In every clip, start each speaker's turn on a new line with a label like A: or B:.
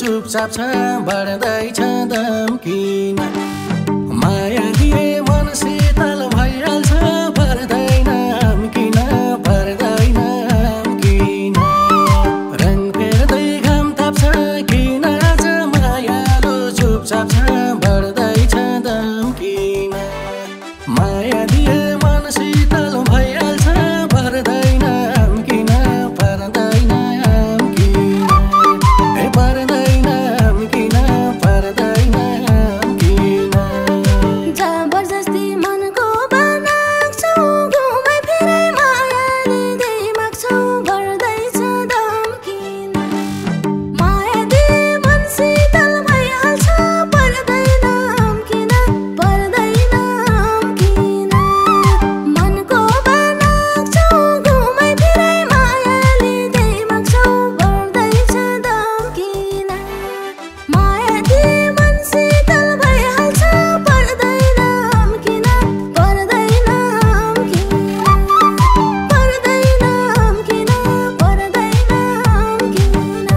A: चुपचाप छ बढ्दैछ दाम किन माया दिए मन शीतल भइहाल्छ पर्दैन किन पर्दैन किन रङ फेर्दै घाम ताप्छ किन आज मायालु चुपचाप छ बढ्दैछ दाम किन माया दिए मन शीतल भइहाल्छ पर्दैन किन पर्दैन किन ए पर्दैन किन पर्दैन किन
B: जबरजस्ती मनको बनाक्छौ घुमाइ फिरै मायाले दिमाग्छौ बढ्दैछ दाम किन माया दिए मन शीतल भइहाल्छ पर्दैन किन पर्दैन किन मनको बनाक्छौ घुमाइ फिरै मायाले दिमाग्छौ बढ्दैछ दाम किन माया दिए मन शीतल भइहाल्छ पर्दैन किन पर्दैन किन पर्दैन किन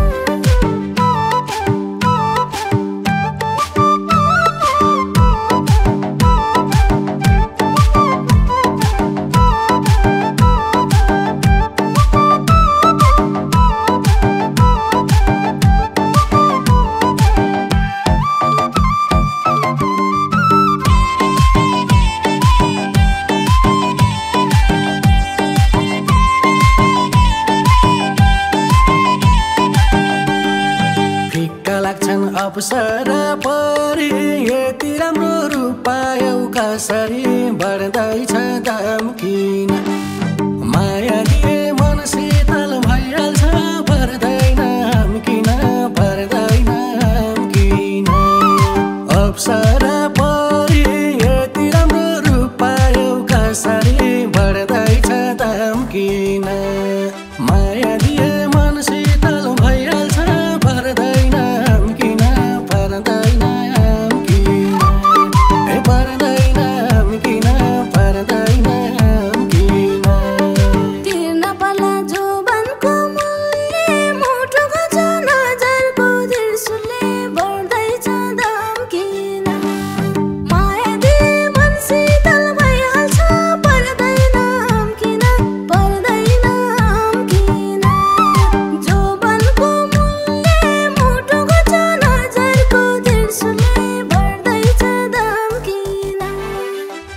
A: फिक्का लाग्छन् अप्सरा परी यति राम्रो रूप पायौ कसरी बढ्दैछ दाम किन माया दिए मन शीतल भइहाल्छ पर्दैन किन पर्दैन किन अप्सरा परी यति राम्रो रूप पायौ कसरी बढ्दैछ दाम किन माया दिए मन शीतल भइहाल्छ पर्दैन किन पर्दैन किन ए पर्दैन किन पर्दैन किन
B: तिर्न पर्ला जोबनको मूल्य मुटुको छ नजरको त्रिशूलले बढ्दैछ दाम किन माया दिए मन शीतल भइहाल्छ पर्दैन किन पर्दैन किन जोबनको मूल्य मुटुको छ नजरको त्रिशूलले बढ्दैछ दाम किन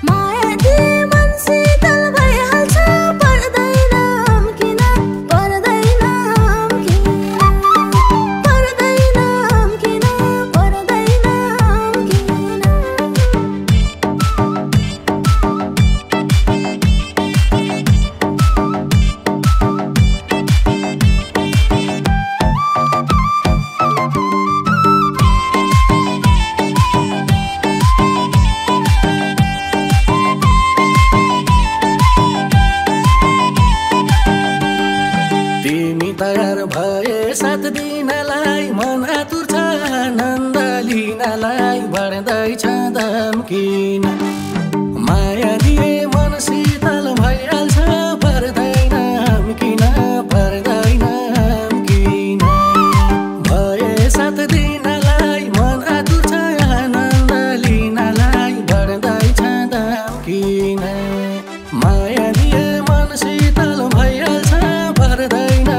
B: माया दिए मन शीतल भइहाल्छ पर्दैन किन पर्दैन किन पर्दैन किन
A: तिमी तयार भए 7 दिनलाई मन आतुर छ आनन्द लिनलाई बढ्दैछ दाम किन माया दिए मन शीतल भइहाल्छ पर्दैन किन पर्दैन किन भए 7 दिनलाई मन आतुर छ आनन्द लिनलाई बढ्दैछ दाम किन माया दिए मन शीतल भइहाल्छ पर्दैन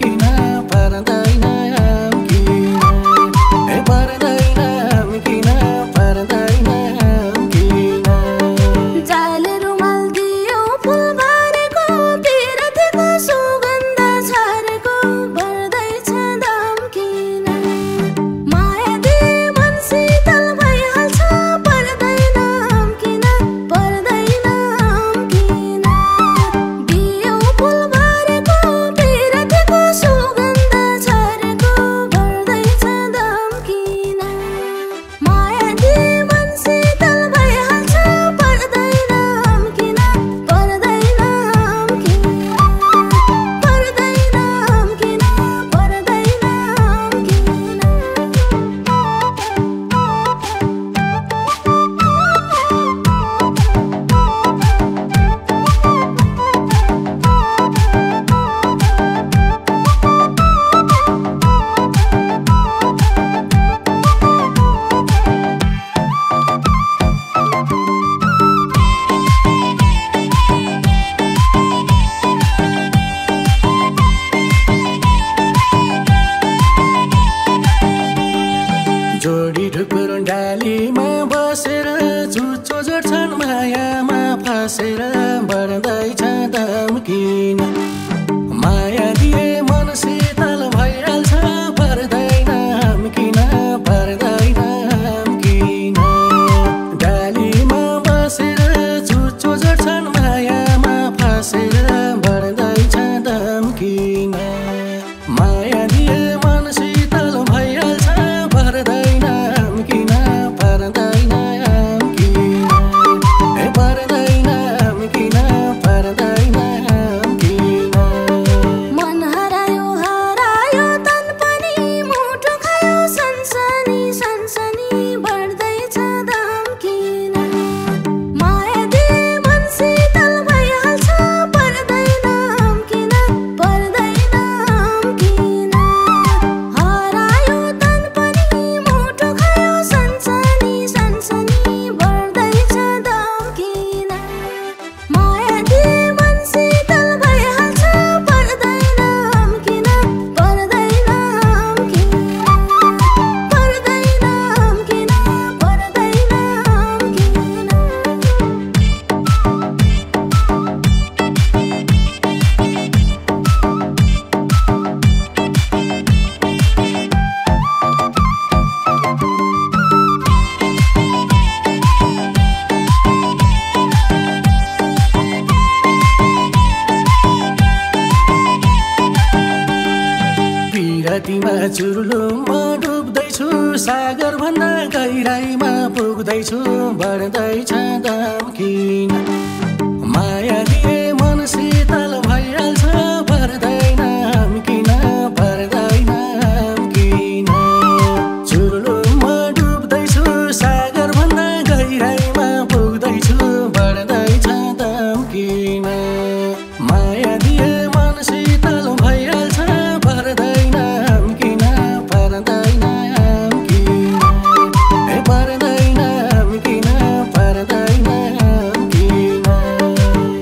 A: किन पर्दैन किन ए पर्दैन किन पर्दैन किन चुर्लुममा डुब्दैछु सागर भन्दा गहिराइमा पुग्दैछु बढ्दैछ दाम किन माया दिए मन शीतल भइहाल्छ पर्दैन किन पर्दैन किन चुर्लुममा डुब्दैछु सागर भन्दा गहिराइमा पुग्दैछु बढ्दैछ दाम किन माया दिए मन शीतल भइहाल्छ पर्दैन किन पर्दैन किन पर्दैन किन पर्दैन किन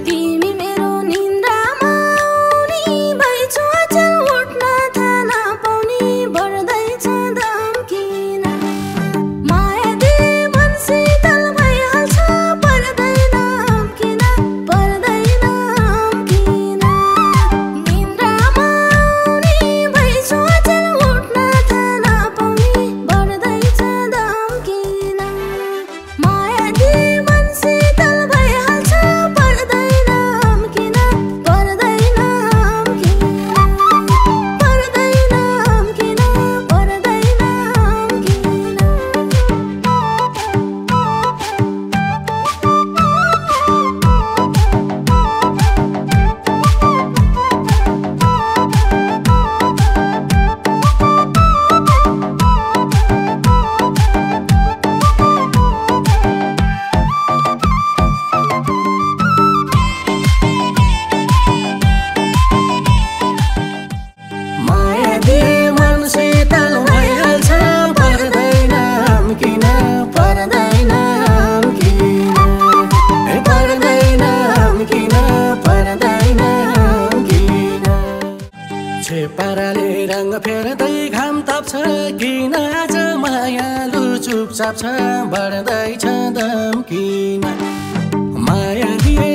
B: तिमी मेरो निन्द्रामा आउने भइछौ अचल उठ्न थाहा नपाउने बढ्दैछ दाम किन माया दिए मन शीतल भइहाल्छ पर्दैन किन पर्दैन किन निन्द्रामा आउने भइछौ अचल उठ्न थाहा नपाउने बढ्दैछ दाम किन माया दिए मन शीतल भइहाल्छ पर्दैन किन पर्दैन किन पर्दैन किन पर्दैन
A: माया दिए मन शीतल भइहाल्छ पर्दैन किन पर्दैन किन पर्दैन किन पर्दैन किन छेपाराले रङ फेर्दै घाम ताप्छ किन आज मायालु चुपचाप छ बढ्दैछ दाम किन माया दिए